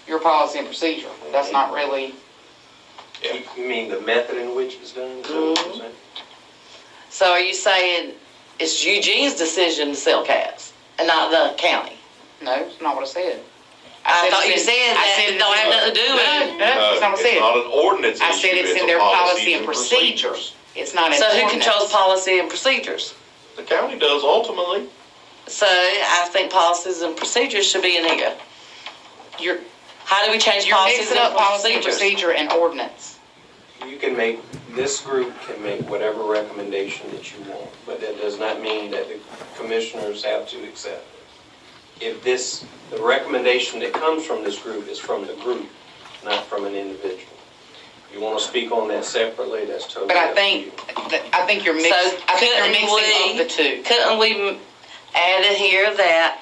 your policy and procedure. That's not really, You mean the method in which it's done? Is that what you're saying? So are you saying it's Eugene's decision to sell cats and not the county? no, it's not what I said. I said thought it's you in- said I that said it it's don't in- have nothing to do with it. No, that's not what I said. It's not an ordinance I issue. said it's in a their policy and procedures. procedures. It's not an So who ordinance. controls policy and procedures? The county does ultimately. So I think policies and procedures should be in here. How do we change You're policies mixing up and policy and procedures? procedure and ordinance. You can make, this group can make whatever recommendation that you want, but that does not mean that the commissioners have to accept it. If the recommendation that comes from this group is from the group, not from an individual. You want to speak on that separately, that's totally But up to you. I think you're mixing, So I think you're couldn't mixing we- up the two. Couldn't we add it here that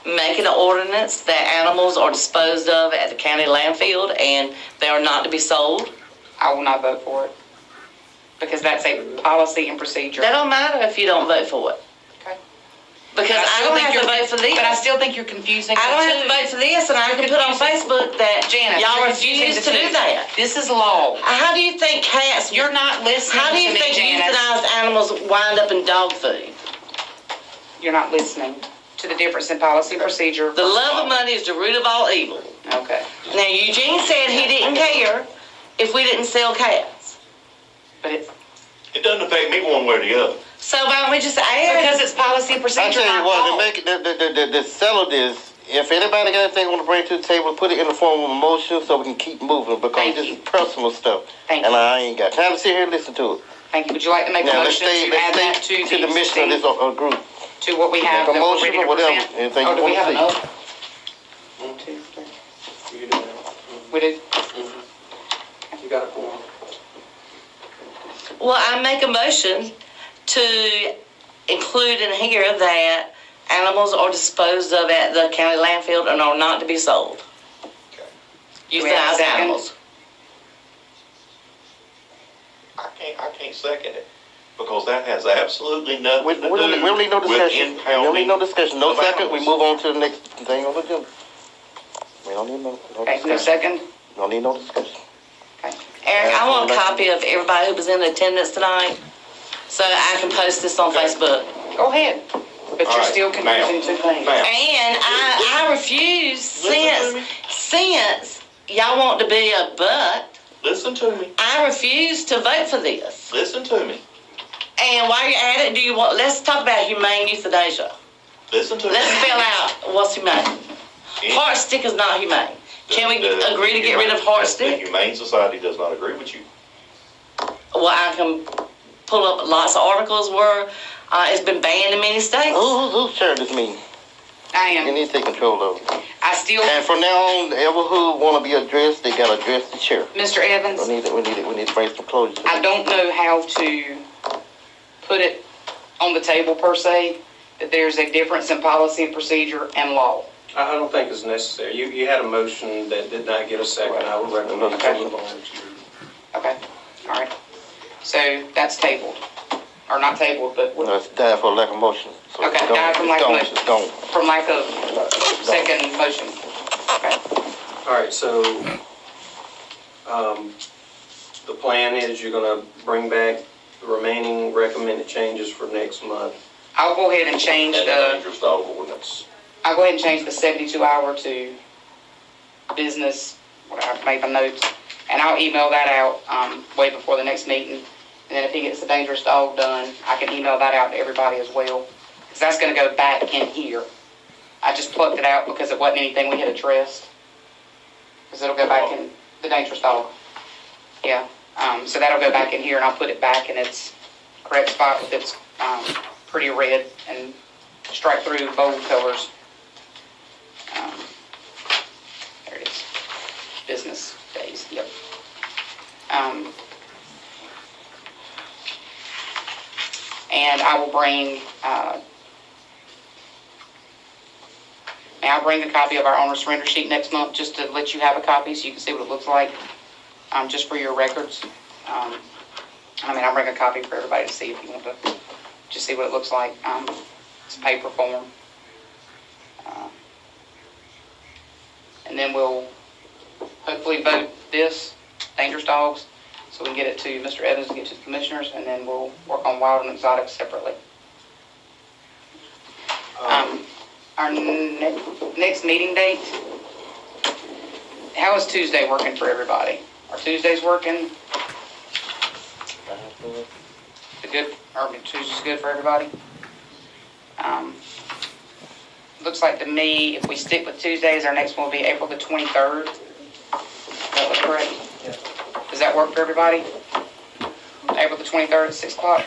making an ordinance that animals are disposed of at the county landfill and they are not to be sold. I will not vote for it. Because that's a policy and procedure. That don't matter if you don't vote for it. Okay. Because I don't have to vote for this. But I still think you're confusing I don't the have to two. vote for this, and I can put on Facebook that Janice, y'all you're confusing refuse the to do two. that. This is law. How do you think cats, You're not listening how do you to me, think Janice. euthanized animals wind up in dog food? You're not listening to the difference in policy and procedure. The love of money is the root of all evil. Okay. Now, Eugene said he didn't care if we didn't sell cats. But it's, It doesn't affect me one way or the other. So why don't we just add? because it's policy and I procedure, tell you not what, law. to make it, the settle this, if anybody got anything want to bring to the table, put it in the form of a motion so we can keep moving, because Thank this you. is personal stuff. Thank And you. I ain't got time to sit here and listen to it. Thank you. Would you like to make a Now, let's motion stay, to add that let's to stay to the mission of this group. to what we have Make a that we're motion ready or to whatever, present? anything Oh, you do we wanna have see. enough? 1, 2, 3. You can do that. We do? You got it for me. Well, I make a motion to include in here that animals are disposed of at the county landfill and are not to be sold. Do we have a Euthanized second? animals. I can't second it, because that has absolutely nothing We to do don't need no with discussion. We don't need no discussion. No of second, we animals. move on to the next thing on the agenda. We don't need no Okay, no discussion. second? Don't need no discussion. Okay. Eric, I want a copy of everybody who was in attendance tonight, so I can post this on Facebook. Go ahead. But All you're right, still confusing two things. Now, And I refuse, Listen to me. since y'all want to be a butt, listen to me, I refuse to vote for this. listen to me, And while you're at it, let's talk about humane euthanasia. listen to me. Let's spell out what's humane. Heart stick is not humane. Can we agree to get rid of heart The stick? Humane Society does not agree with you. Well, I can pull up lots of articles where it's been banned in many states. Who's chairing this meeting? I You am. need to take control of it. I still, And from now on, ever who want to be addressed, they got to address the chair. Mr. Evans, We need to bring some closure to I it. don't know how to put it on the table per se, that there's a difference in policy and procedure and law. I don't think it's necessary. You had a motion that did not get a second. I would recommend Okay. you move on to. Okay, all right. So that's tabled, or not tabled, but No, it's died for lack of motion. So Okay, it's gone. died from It's lack of gone. motion. It's gone. from lack of second motion. Okay. All right, so, the plan is you're gonna bring back the remaining recommended changes for next month. I'll go ahead and change And the the, dangerous dog ordinance. I'll go ahead and change the 72-hour to business, what I've made my notes, and I'll email that out, way before the next meeting. And then if he gets the dangerous dog done, I can email that out to everybody as well, because that's gonna go back in here. I just plucked it out because it wasn't anything we had addressed. Because it'll go back in the dangerous dog. Yeah, so that'll go back in here and I'll put it back in its correct spot with its, pretty red and strike through bold colors. There it is. Business days, yep. And I will bring, may I bring a copy of our owner surrender sheet next month, just to let you have a copy so you can see what it looks like, just for your records. I'll bring a copy for everybody to see if you want to just see what it looks like. It's paper form. And then we'll hopefully vote this, dangerous dogs, so we can get it to Mr. Evans and get to the commissioners, and then we'll work on wild and exotic separately. Our next meeting date, how is Tuesday working for everybody? Are Tuesdays working? Tuesday's good for everybody? Looks like to me, if we stick with Tuesdays, our next one will be April the 23rd. That was correct? Yeah. Does that work for everybody? April the 23rd at 6 o'clock?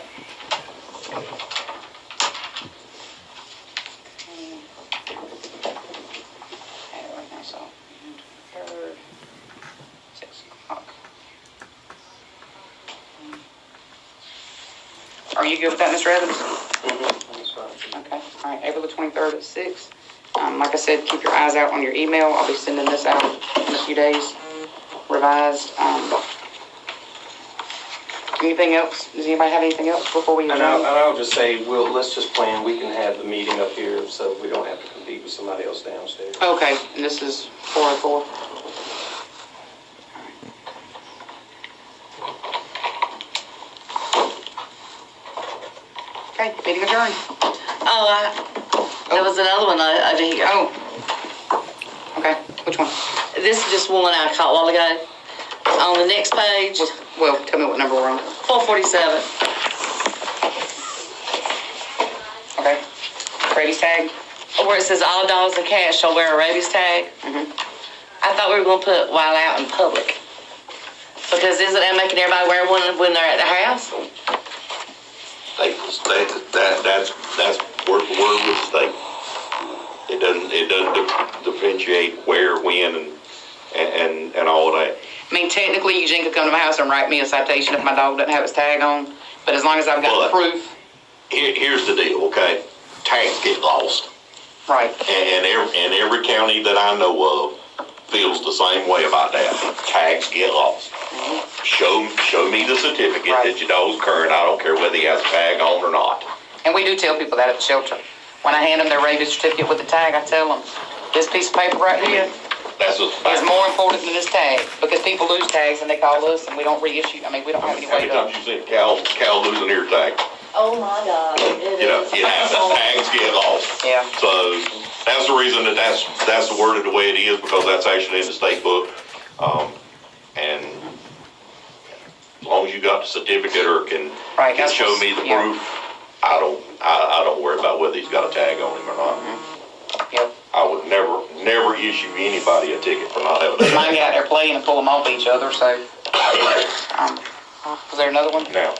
Are you good with that, Mr. Evans? That's fine. Okay, all right, April the 23rd at 6. Like I said, keep your eyes out on your email. I'll be sending this out in a few days, revised. Anything else? Does anybody have anything else before we And adjourn? I'll just say, let's just plan, we can have the meeting up here so we don't have to compete with somebody else downstairs. Okay, and this is 404. Okay, meeting adjourned. There was another one over here. Oh. Okay, which one? This is just one I caught a while ago. On the next page, Well, tell me what number we're on. 447. Okay. Rabies tag? Where it says all dogs and cats shall wear a rabies tag. Mhm. I thought we were going to put while out in public. Because isn't that making everybody wear one when they're at the house? That's word for word with the state. It doesn't differentiate where, when, and all of that. I mean, technically, Eugene could come to my house and write me a citation if my dog doesn't have its tag on, but as long as I've got Well, proof. Here's the deal, okay? Tags get lost. Right. And every county that I know of feels the same way about that. Tags get lost. Show me the certificate Right. that your dog's current. I don't care whether he has a tag on or not. And we do tell people that at the shelter. When I hand them their rabies certificate with the tag, I tell them, this piece of paper right here That's a is fact. more important than this tag, because people lose tags and they call us and we don't reissue. I mean, we don't have any How way many to. times you seen a cow lose an ear tag? Oh my God, it You know, is. it happens. Tags get lost. Yeah. So that's the reason that's worded the way it is, because that's actually in the state book. And as long as you got the certificate or can Right, that's show what's- me the yeah. proof, I don't worry about whether he's got a tag on him or not. Yep. I would never issue anybody a ticket for not having a Mine tag. get out there playing and pull them off each other, so. Was there another one? Now,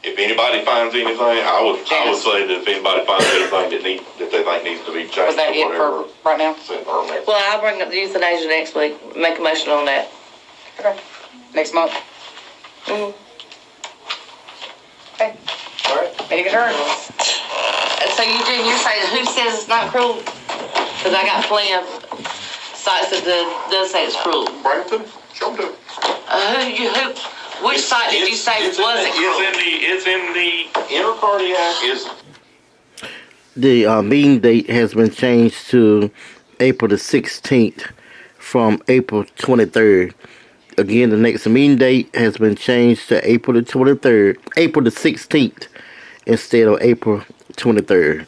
if anybody finds anything, I would Janice. say that if anybody finds anything that they think needs to be Was changed that or it whatever, for right now? send her a message. Well, I'll bring up the euthanasia next week. Make a motion on that. Okay. Next month? Mhm. Okay. All right. Meeting adjourned. So Eugene, you're saying who says it's not cruel? Because I got plenty of sites that does say it's cruel. Bring them to me. Show them to me. Which site did you say wasn't cruel? It's in the intercardiac is. The meeting date has been changed to April the 16th from April 23rd. Again, the next meeting date has been changed to April the 23rd, April the 16th instead of April 23rd.